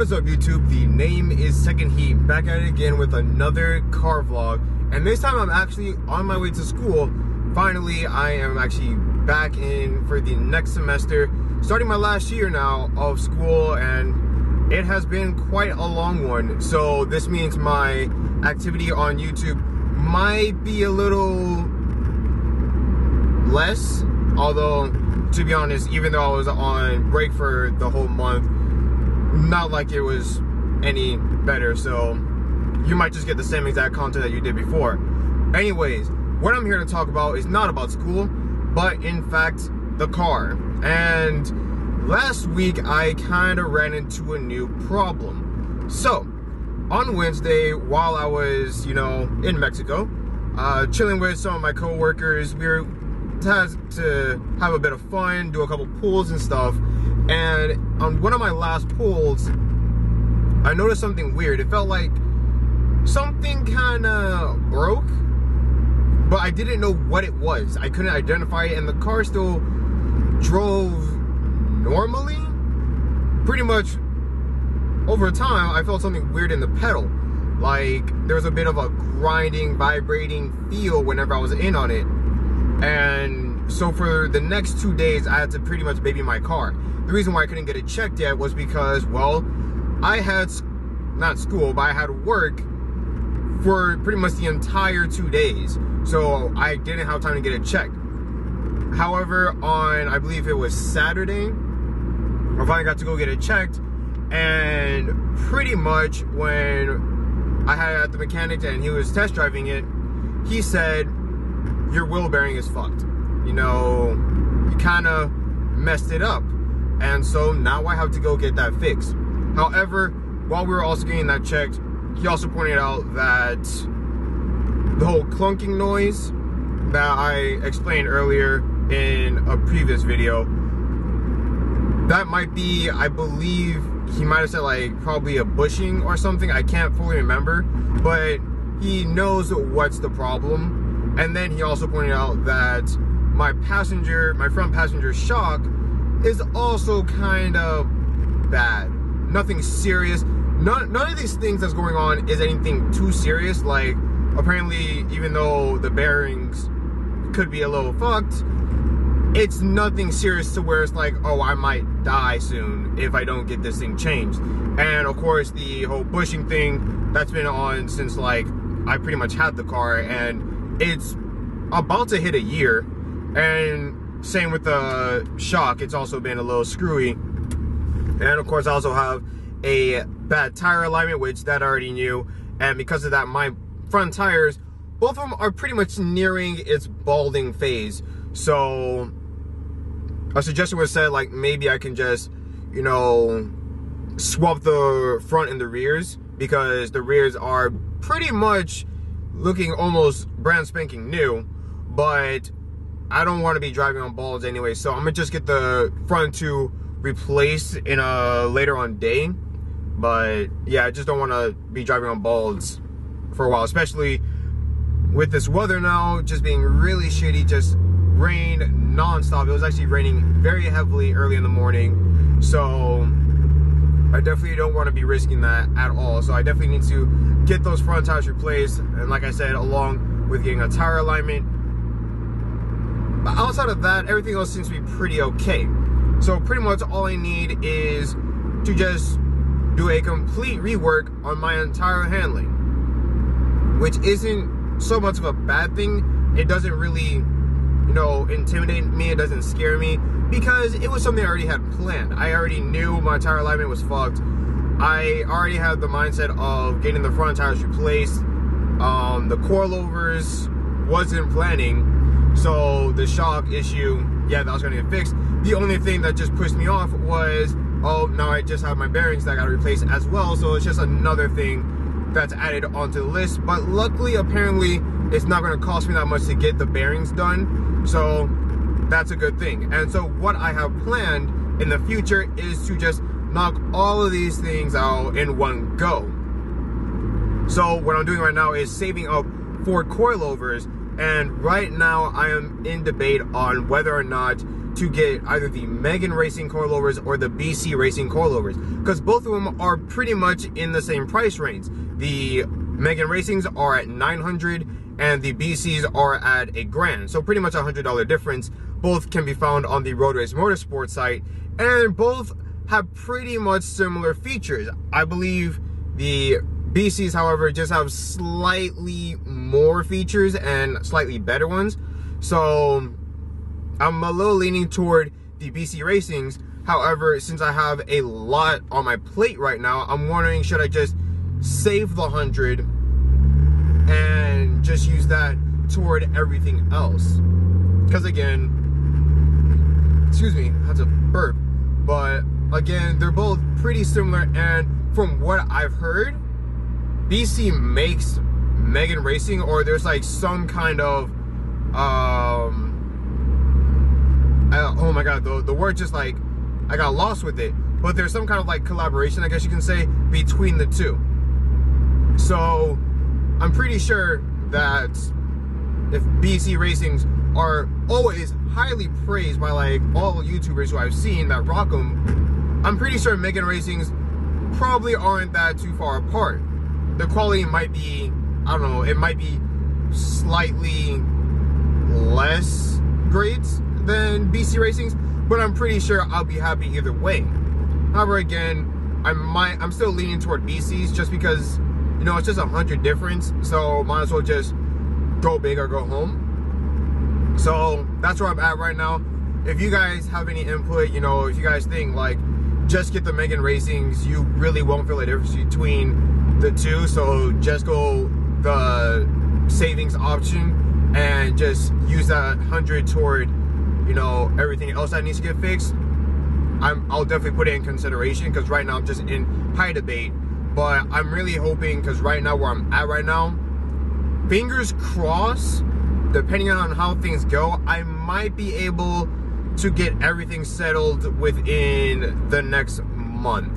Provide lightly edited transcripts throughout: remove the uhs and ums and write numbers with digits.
What is up, YouTube? The name is Second Heat, back at it again with another car vlog, and this time I'm actually on my way to school. Finally, I am actually back in for the next semester, starting my last year now of school, and it has been quite a long one. So this means my activity on YouTube might be a little less, although to be honest, even though I was on break for the whole month, not like it was any better, so you might just get the same exact content that you did before. Anyways, what I'm here to talk about is not about school, but in fact the car. And last week I kind of ran into a new problem. So on Wednesday, while I was, in Mexico, chilling with some of my co-workers, we had to have a bit of fun, do a couple pulls and stuff. And on one of my last pulls, I noticed something weird. It felt like something kind of broke, but I didn't know what it was. I couldn't identify it, and the car still drove normally. Pretty much over time, I felt something weird in the pedal. Like there was a bit of a grinding, vibrating feel whenever I was in on it. And so for the next 2 days, I had to pretty much baby my car. The reason why I couldn't get it checked yet was because, well, I had, not school, but I had work for pretty much the entire 2 days. So I didn't have time to get it checked. However, on, I believe it was Saturday, I finally got to go get it checked. And pretty much when I had at the mechanic and he was test driving it, he said, your wheel bearing is fucked. You kind of messed it up. And so now I have to go get that fixed. However, while we were also getting that checked, he also pointed out that the whole clunking noise that I explained earlier in a previous video, that might be, I believe, he might have said like probably a bushing or something. I can't fully remember, but he knows what's the problem. And then he also pointed out that my front passenger shock is also kind of bad. Nothing serious. None of these things that's going on is anything too serious. Like, apparently, even though the bearings could be a little fucked, it's nothing serious to where it's like, oh, I might die soon if I don't get this thing changed. And of course, the whole bushing thing, that's been on since like I pretty much had the car, and it's about to hit a year. And same with the shock, it's also been a little screwy. And of course I also have a bad tire alignment, which that I already knew. And because of that, my front tires, both of them are pretty much nearing its balding phase. So a suggestion was said, like, maybe I can just, swap the front and the rears, because the rears are pretty much looking almost brand spanking new, but I don't want to be driving on balds anyway, so I'm gonna just get the front two replaced in a later on day. But yeah, I just don't want to be driving on balds for a while, especially with this weather now just being really shitty. Just rain non-stop. It was actually raining very heavily early in the morning, so I definitely don't want to be risking that at all. So I definitely need to get those front tires replaced, and like I said, along with getting a tire alignment. But outside of that, everything else seems to be pretty okay. So pretty much all I need is to just do a complete rework on my entire handling, which isn't so much of a bad thing. It doesn't really, intimidate me. It doesn't scare me, because it was something I already had planned. I already knew my tire alignment was fucked. I already had the mindset of getting the front tires replaced. The coilovers wasn't planning. So the shock issue, yeah, that was gonna get fixed. The only thing that just pushed me off was, oh, now I just have my bearings that I gotta replace as well. So it's just another thing that's added onto the list. But luckily, apparently, it's not gonna cost me that much to get the bearings done. So that's a good thing. And so what I have planned in the future is to just knock all of these things out in one go. So what I'm doing right now is saving up for coilovers. And right now I am in debate on whether or not to get either the Megan Racing coilovers or the BC Racing coilovers, because both of them are pretty much in the same price range. The Megan Racings are at $900 and the BCs are at $1,000, so pretty much $100 difference. Both can be found on the Road Race Motorsport site, and both have pretty much similar features. I believe the BCs, however, just have slightly more features and slightly better ones. So I'm a little leaning toward the BC Racings. However, since I have a lot on my plate right now, I'm wondering, should I just save the 100 and just use that toward everything else? Because again, excuse me, I had to burp. But again, they're both pretty similar, and from what I've heard, BC makes Megan Racing, or there's like some kind of oh my god, the word just like, I got lost with it, but there's some kind of like collaboration, I guess you can say, between the two. So I'm pretty sure that if BC Racings are always highly praised by like all YouTubers who I've seen that rock them, I'm pretty sure Megan Racings probably aren't that too far apart. The quality might be, I don't know, it might be slightly less great than BC Racings, but I'm pretty sure I'll be happy either way. However, again, I'm still leaning toward BCs just because, you know, it's just 100 difference, so might as well just go big or go home. So that's where I'm at right now. If you guys have any input, you know, if you guys think like just get the Megan Racings, you really won't feel the difference between the two, so just go the savings option and just use that 100 toward, you know, everything else that needs to get fixed. I'll definitely put it in consideration, because right now I'm just in high debate. But I'm really hoping, because right now where I'm at right now, fingers crossed, depending on how things go, I might be able to get everything settled within the next month.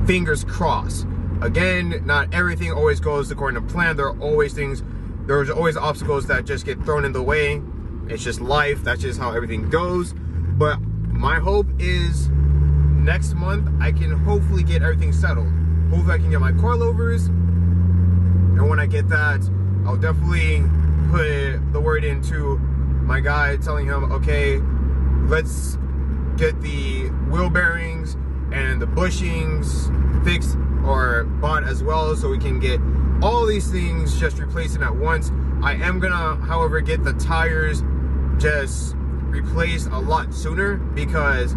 Fingers crossed. Again, not everything always goes according to plan. There's always obstacles that just get thrown in the way. It's just life. That's just how everything goes. But my hope is next month I can hopefully get everything settled. Hopefully I can get my coilovers, and when I get that, I'll definitely put the word into my guy, telling him, okay, let's get the wheel bearings and the bushings fixed or bought as well, so we can get all these things just replacing at once. I am gonna, however, get the tires just replaced a lot sooner, because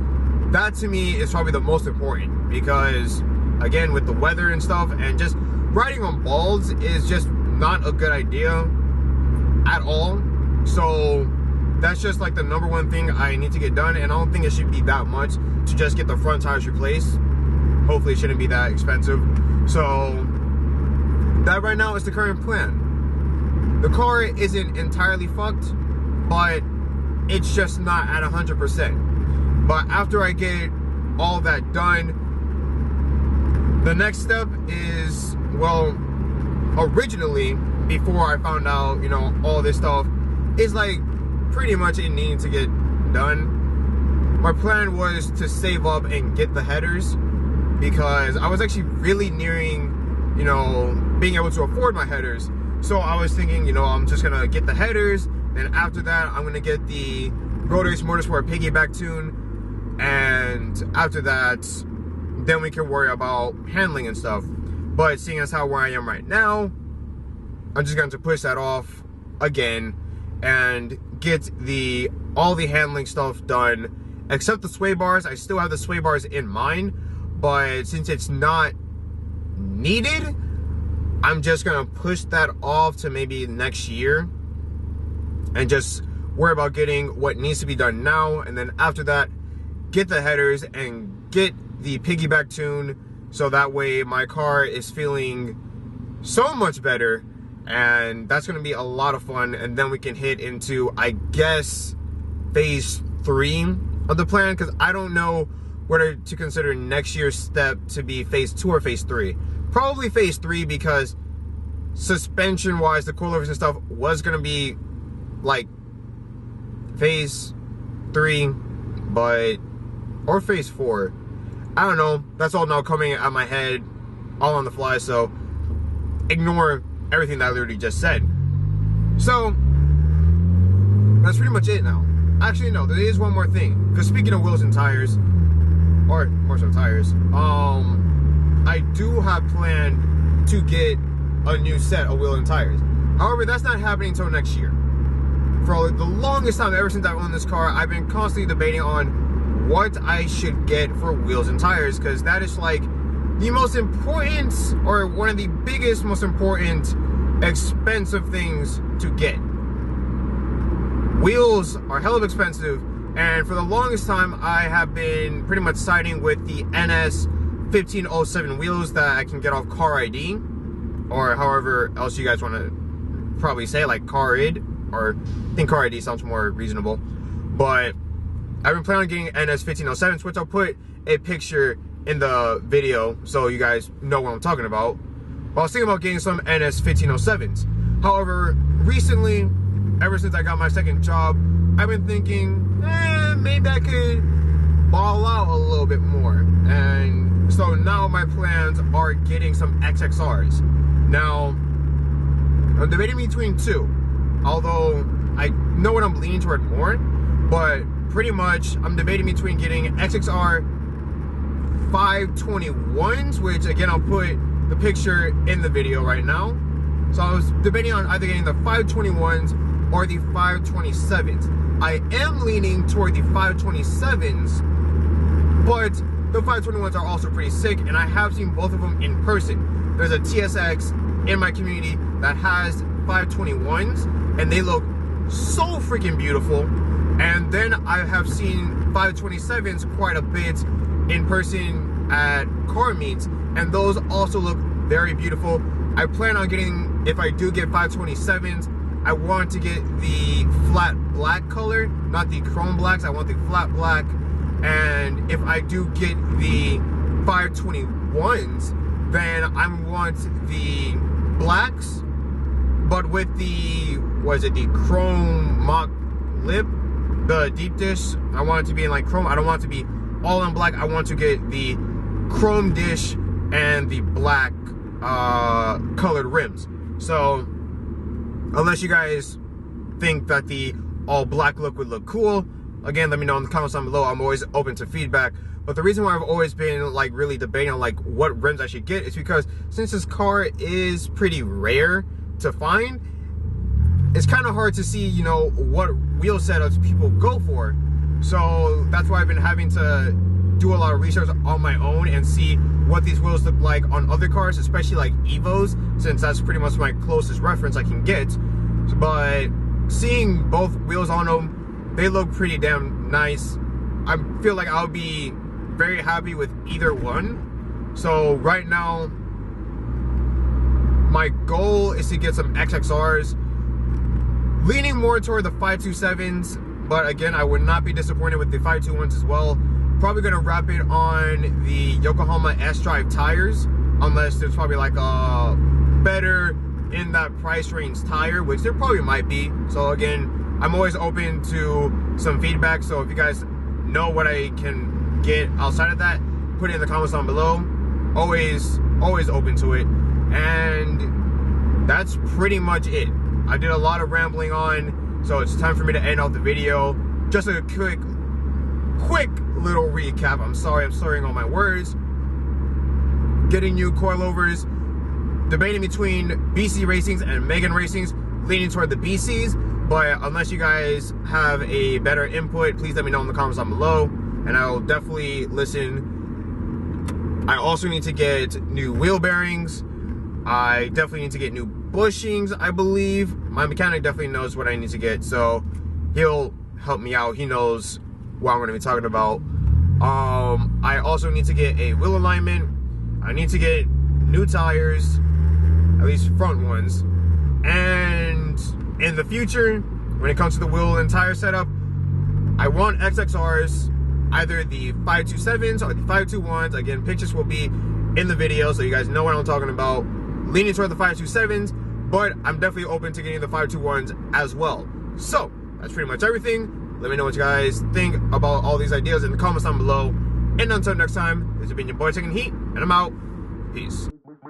that to me is probably the most important, because again, with the weather and stuff, and just riding on balls is just not a good idea at all. So that's just like the #1 thing I need to get done, and I don't think it should be that much to just get the front tires replaced. Hopefully it shouldn't be that expensive. So that right now is the current plan. The car isn't entirely fucked, but it's just not at 100%. But after I get all that done, the next step is, well, originally, before I found out, you know, all this stuff is like pretty much it needing to get done. My plan was to save up and get the headers, because I was actually really nearing, you know, being able to afford my headers. So I was thinking, you know, I'm just gonna get the headers, then after that I'm gonna get the Road Race Motorsport piggyback tune, and after that then we can worry about handling and stuff. But seeing as how where I am right now, I'm just going to push that off again and get all the handling stuff done, except the sway bars. I still have the sway bars in mind, but since it's not needed, I'm just gonna push that off to maybe next year and just worry about getting what needs to be done now, and then after that get the headers and get the piggyback tune, so that way my car is feeling so much better, and that's going to be a lot of fun. And then we can hit into, I guess, phase 3 of the plan, because I don't know whether to consider next year's step to be phase 2 or phase 3. Probably phase 3, because suspension wise, the coilovers and stuff was going to be like phase 3, but, or phase 4. I don't know. That's all now coming out of my head, all on the fly, so ignore everything that I literally just said. So, that's pretty much it now. Actually, no, there is one more thing. Because speaking of wheels and tires, or more so tires, I do have planned to get a new set of wheel and tires. However, that's not happening until next year. For the longest time, ever since I've owned this car, I've been constantly debating on what I should get for wheels and tires, because that is like the most important, or one of the biggest, most important, expensive things to get. Wheels are hell of expensive, and for the longest time, I have been pretty much siding with the NS 1507 wheels that I can get off Car ID, or however else you guys want to probably say, like Car ID, or I think Car ID sounds more reasonable. But I've been planning on getting NS 1507s, which I'll put a picture in the video so you guys know what I'm talking about. But I was thinking about getting some NS 1507s. However, recently, ever since I got my second job, I've been thinking, maybe I could ball out a little bit more. And so now my plans are getting some XXRs. Now, I'm debating between two, although I know what I'm leaning toward more, but pretty much I'm debating between getting XXR 521s, which again, I'll put the picture in the video right now. So I was debating on either getting the 521s or the 527s. I am leaning toward the 527s, but the 521s are also pretty sick, and I have seen both of them in person. There's a TSX in my community that has 521s, and they look so freaking beautiful. And then I have seen 527s quite a bit in person at car meets, and those also look very beautiful. I plan on getting, if I do get 527s, I want to get the flat black color, not the chrome blacks. I want the flat black. And if I do get the 521s, then I want the blacks, but with the, what is it, the chrome mock lip, the deep dish. I want it to be in like chrome. I don't want it to be all in black. I want to get the chrome dish and the black colored rims. So unless you guys think that the all black look would look cool, again, let me know in the comments down below. I'm always open to feedback. But the reason why I've always been like really debating on like what rims I should get is because since this car is pretty rare to find, it's kind of hard to see, you know, what wheel setups people go for. So that's why I've been having to do a lot of research on my own and see what these wheels look like on other cars, especially like Evos, since that's pretty much my closest reference I can get. But seeing both wheels on them, they look pretty damn nice. I feel like I'll be very happy with either one. So right now, my goal is to get some XXRs, leaning more toward the 527s, but again, I would not be disappointed with the 521s as well. Probably gonna wrap it on the Yokohama S-Drive tires, unless there's probably like a better in that price range tire, which there probably might be. So again, I'm always open to some feedback. So if you guys know what I can get outside of that, put it in the comments down below. Always open to it. And that's pretty much it. I did a lot of rambling on, so it's time for me to end off the video. Just a quick little recap. I'm sorry, I'm slurring all my words. Getting new coilovers, debating between BC Racings and Megan Racings, leaning toward the BCs, but unless you guys have a better input, please let me know in the comments down below, and I'll definitely listen. I also need to get new wheel bearings. I definitely need to get new bushings, I believe. My mechanic definitely knows what I need to get, so he'll help me out. He knows what I'm going to be talking about. I also need to get a wheel alignment. I need to get new tires, at least front ones. And in the future, when it comes to the wheel and tire setup, I want XXRs, either the 527s or the 521s. Again, pictures will be in the video so you guys know what I'm talking about. Leaning toward the 527s, but I'm definitely open to getting the 521s as well. So that's pretty much everything. Let me know what you guys think about all these ideas in the comments down below. And until next time, this has been your boy Taking Heat, and I'm out. Peace. Make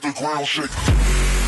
the ground shake.